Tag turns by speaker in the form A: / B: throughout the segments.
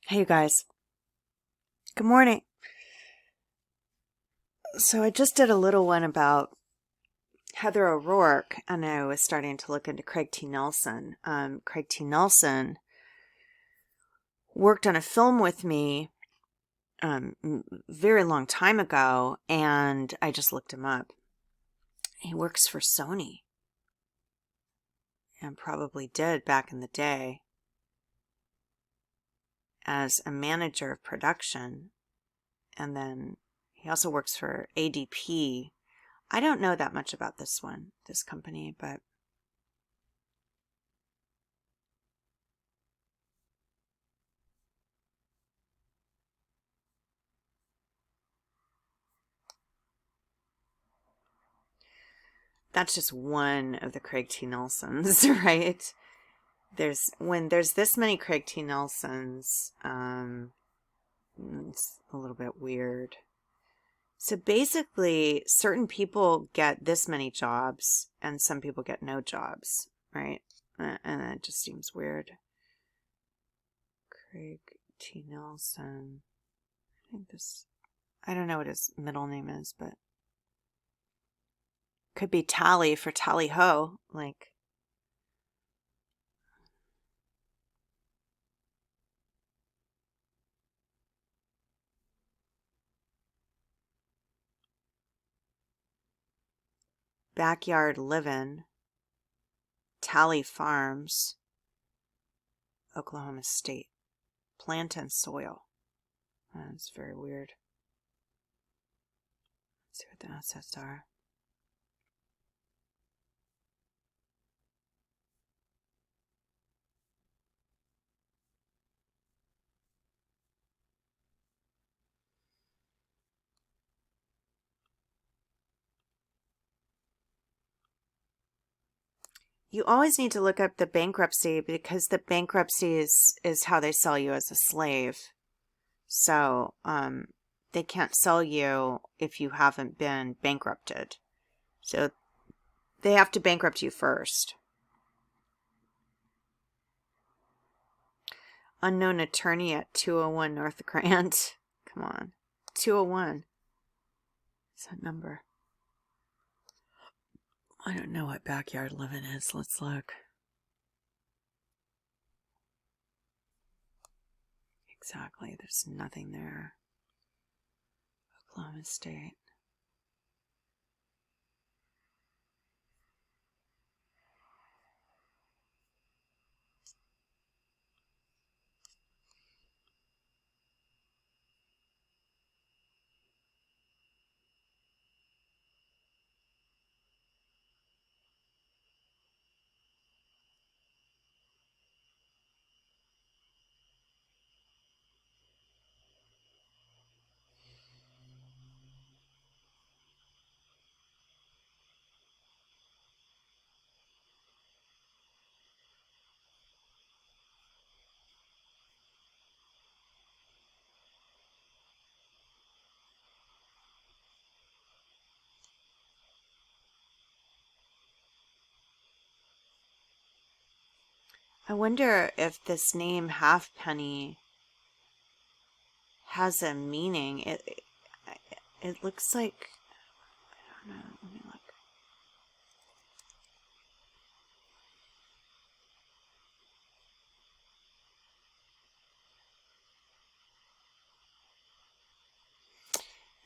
A: Hey, you guys. Good morning. So I just did a little one about Heather O'Rourke, and I was starting to look into Craig T. Nelson. Craig T. Nelson worked on a film with me very long time ago, and I just looked him up. He works for Sony, and probably did back in the day as a manager of production, and then he also works for ADP. I don't know that much about this company, but that's just one of the Craig T. Nelsons, right? When there's this many Craig T. Nelsons, it's a little bit weird. So basically, certain people get this many jobs, and some people get no jobs, right? And that just seems weird. Craig T. Nelson. I don't know what his middle name is, but could be Tally for Tally Ho, like. Backyard Livin', Tally Farms, Oklahoma State. Plant and Soil. That's very weird. Let's see what the assets are. You always need to look up the bankruptcy because the bankruptcy is how they sell you as a slave. So, they can't sell you if you haven't been bankrupted. So they have to bankrupt you first. Unknown attorney at 201 North Grant. Come on. 201. What's that number? I don't know what Backyard Living is. Let's look. Exactly. There's nothing there. Oklahoma State. I wonder if this name Halfpenny has a meaning. It looks like, I don't know. Let me look.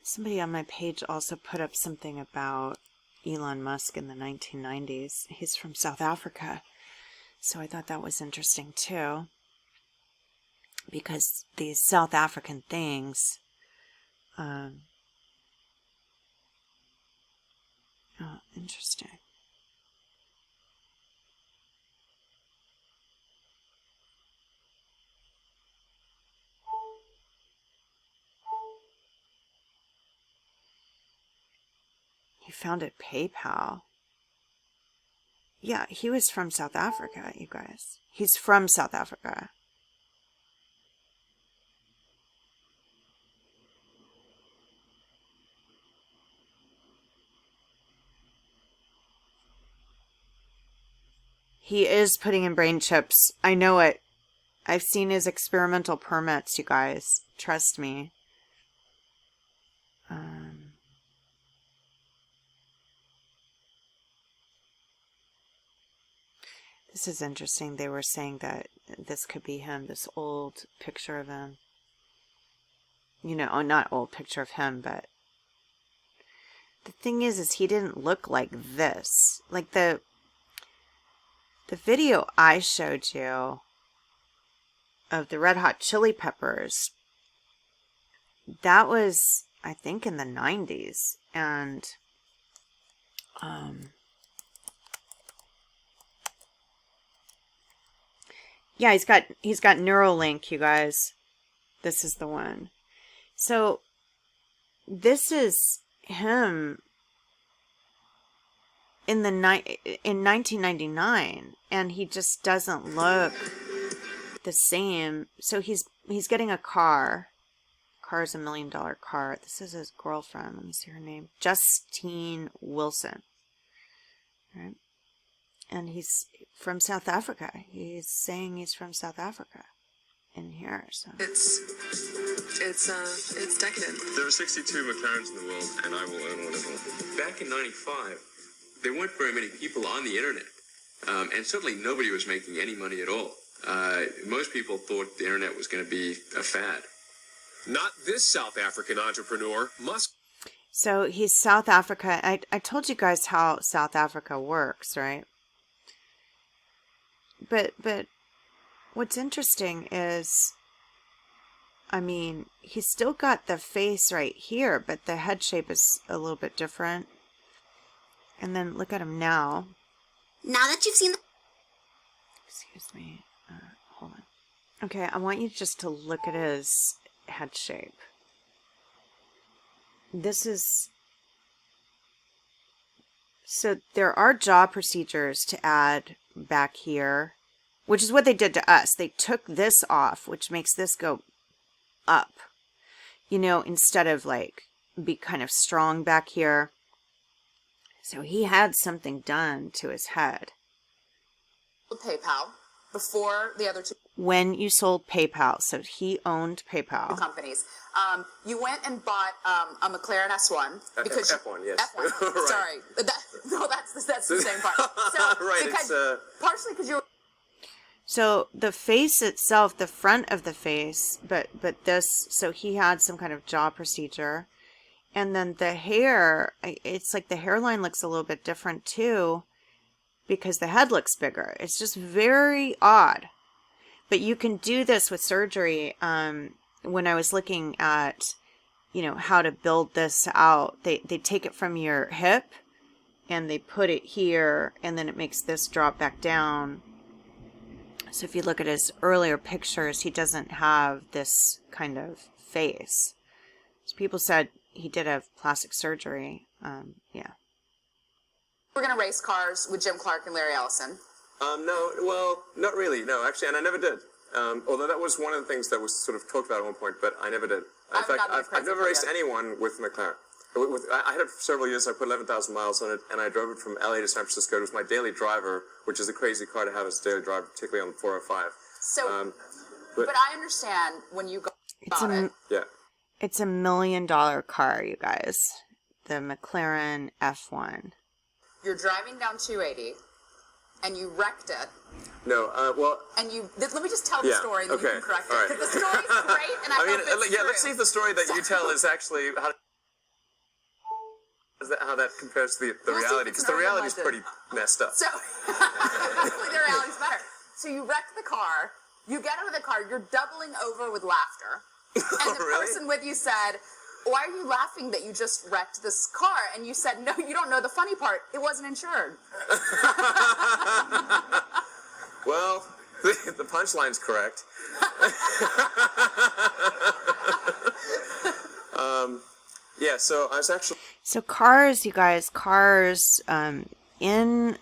A: Somebody on my page also put up something about Elon Musk in the 1990s. He's from South Africa. So I thought that was interesting too. Because these South African things, oh, interesting. He founded PayPal. Yeah, he was from South Africa, you guys. He's from South Africa. He is putting in brain chips. I know it. I've seen his experimental permits, you guys. Trust me. This is interesting. They were saying that this could be him, this old picture of him. You know, not old picture of him, but the thing is he didn't look like this. Like the video I showed you of the Red Hot Chili Peppers, that was, I think, in the 90s. And yeah, he's got Neuralink, you guys. This is the one. So this is him in 1999, and he just doesn't look the same. So he's getting a car. Car's $1 million car. This is his girlfriend. Let me see her name. Justine Wilson. Right? And he's from South Africa. He's saying he's from South Africa in here. So
B: it's decadent.
C: There are 62 McLarens in the world, and I will own one of them.
D: Back in '95, there weren't very many people on the internet, and certainly nobody was making any money at all. Most people thought the internet was going to be a fad.
C: Not this South African entrepreneur, Musk.
A: So he's South Africa. I told you guys how South Africa works, right? But what's interesting is, I mean, he's still got the face right here, but the head shape is a little bit different. And then look at him now.
B: Now that you've seen the...
A: Excuse me. Hold on. Okay, I want you just to look at his head shape. This is... So there are jaw procedures to add back here, which is what they did to us. They took this off, which makes this go up, you know, instead of like be kind of strong back here. So he had something done to his head.
B: PayPal before the other two
A: When you sold PayPal, so he owned PayPal.
B: companies. You went and bought a McLaren S1 because
C: F1, yes.
B: F1.
C: Right.
B: Sorry, that's the same part. So
C: Right,
B: because,
C: it's,
B: partially because you were...
A: So the face itself, the front of the face, but this, so he had some kind of jaw procedure. And then the hair, it's like the hairline looks a little bit different too, because the head looks bigger. It's just very odd. But you can do this with surgery. When I was looking at, you know, how to build this out, they take it from your hip and they put it here, and then it makes this drop back down. So if you look at his earlier pictures, he doesn't have this kind of face. So people said he did have plastic surgery. Yeah.
B: We're going to race cars with Jim Clark and Larry Ellison.
C: No, well, not really. No, actually, and I never did. Although that was one of the things that was sort of talked about at one point, but I never did. In fact, I've never raced anyone with McLaren. I had it for several years. I put 11,000 miles on it, and I drove it from LA to San Francisco. It was my daily driver, which is a crazy car to have as a daily driver, particularly on the 405.
B: So, but I understand when you got it.
C: Yeah.
A: It's $1 million car, you guys. The McLaren F1.
B: You're driving down 280, and you wrecked it.
C: No, well...
B: And you... Let me just tell the story, and then you can correct it.
C: Right.
B: Because the story's great, and I hope it's true.
C: Let's see if the story that you tell is actually... How that compares to the reality, because the reality is pretty messed up.
B: So, hopefully the reality's better. So you wrecked the car, you get out of the car, you're doubling over with laughter, and the
C: Really?
B: person with you said, "Why are you laughing that you just wrecked this car?" And you said, "No, you don't know the funny part. It wasn't insured."
C: Well, the punchline's correct. Yeah, so I was actually...
A: So cars, you guys, cars, in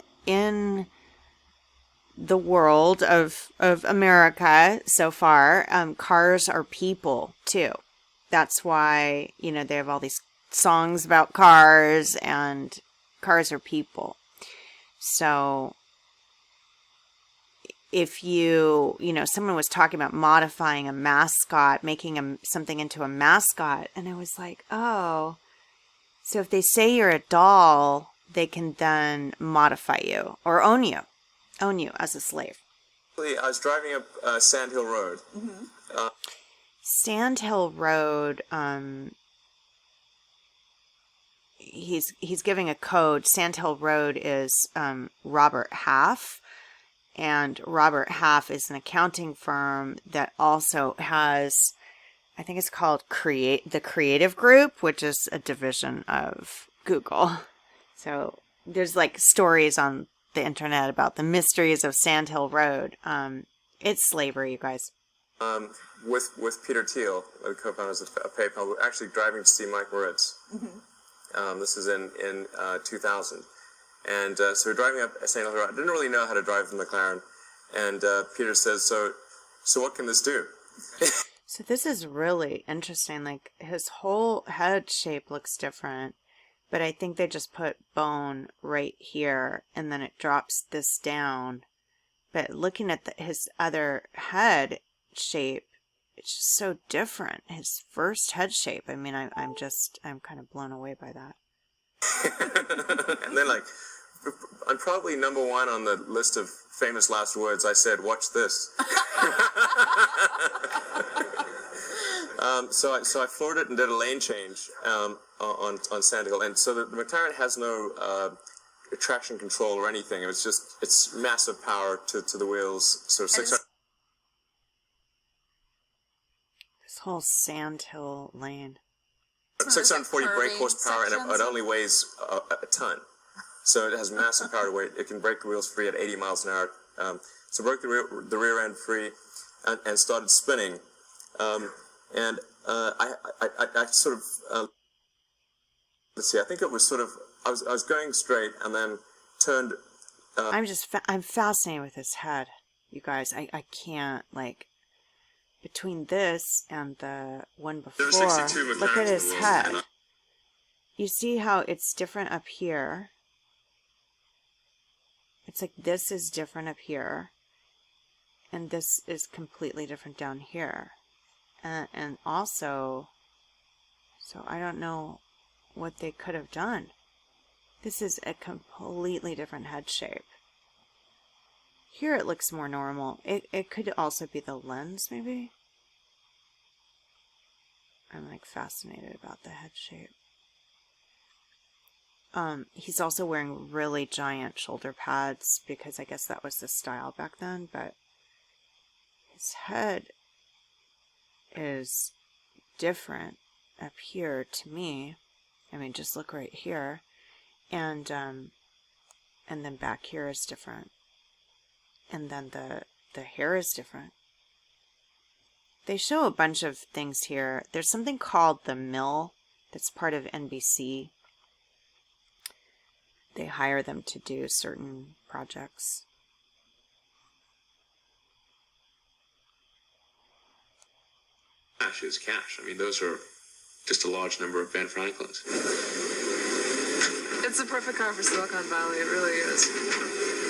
A: the world of America so far, cars are people too. That's why, you know, they have all these songs about cars, and cars are people. So if you know, someone was talking about modifying a mascot, making something into a mascot, and I was like, oh, so if they say you're a doll, they can then modify you or own you as a slave.
C: I was driving up Sand Hill Road.
A: Sand Hill Road, he's giving a code. Sand Hill Road is Robert Half, and Robert Half is an accounting firm that also has, I think it's called the Creative Group, which is a division of Google. So there's like stories on the internet about the mysteries of Sand Hill Road. It's slavery, you guys.
C: With Peter Thiel, the co-founders of PayPal, we're actually driving to see Mike Moritz. This is in 2000. And so we're driving up St. Hill Road. I didn't really know how to drive the McLaren. And Peter says, so what can this do?
A: So this is really interesting. Like, his whole head shape looks different, but I think they just put bone right here, and then it drops this down. But looking at his other head shape, it's just so different. His first head shape, I mean, I'm kind of blown away by that.
C: And then, like, I'm probably number one on the list of famous last words. I said, "Watch this." So I floored it and did a lane change on Sand Hill, and so the McLaren has no traction control or anything. It's massive power to the wheels. So 600.
A: This whole Sand Hill lane.
C: 640 brake horsepower, and it only weighs a ton. So it has massive power to weight. It can brake the wheels free at 80 miles an hour. So broke the rear end free and started spinning. And I sort of, let's see, I think it was sort of, I was going straight and then turned.
A: I'm fascinated with his head, you guys. I can't, like, between this and the one before, look at his head. You see how it's different up here? It's like this is different up here, and this is completely different down here. And also, so I don't know what they could have done. This is a completely different head shape. Here it looks more normal. It could also be the lens, maybe. I'm like fascinated about the head shape. He's also wearing really giant shoulder pads because I guess that was the style back then, but his head is different up here to me. I mean, just look right here. And then back here is different. And then the hair is different. They show a bunch of things here. There's something called The Mill that's part of NBC. They hire them to do certain projects.
D: Cash is cash. I mean, those are just a large number of Ben Franklins.
E: It's a perfect car for Silicon Valley. It really is.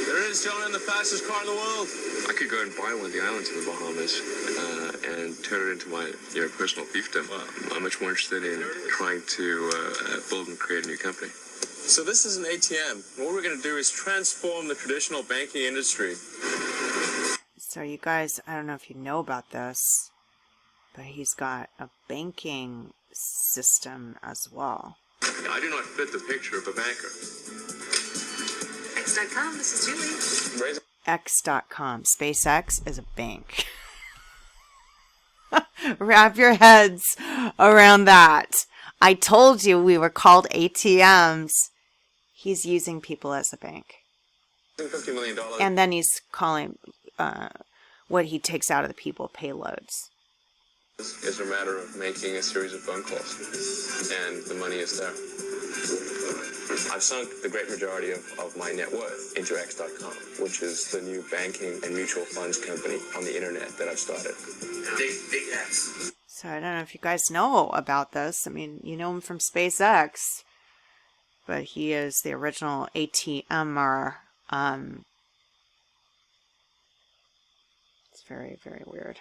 C: There it is, gentlemen, the fastest car in the world.
D: I could go and buy one of the islands in the Bahamas and turn it into my personal fiefdom. I'm much more interested in trying to build and create a new company.
C: So this is an ATM. What we're going to do is transform the traditional banking industry.
A: So you guys, I don't know if you know about this, but he's got a banking system as well.
D: I do not fit the picture of a banker.
E: X.com, this is Julie.
A: X.com. SpaceX is a bank. Wrap your heads around that. I told you we were called ATMs. He's using people as a bank.
C: $50 million.
A: And then he's calling what he takes out of the people payloads.
C: It's a matter of making a series of phone calls, and the money is there. I've sunk the great majority of my net worth into X.com, which is the new banking and mutual funds company on the internet that I've started. Big X.
A: So I don't know if you guys know about this. I mean, you know him from SpaceX, but he is the original ATMer. very, very weird.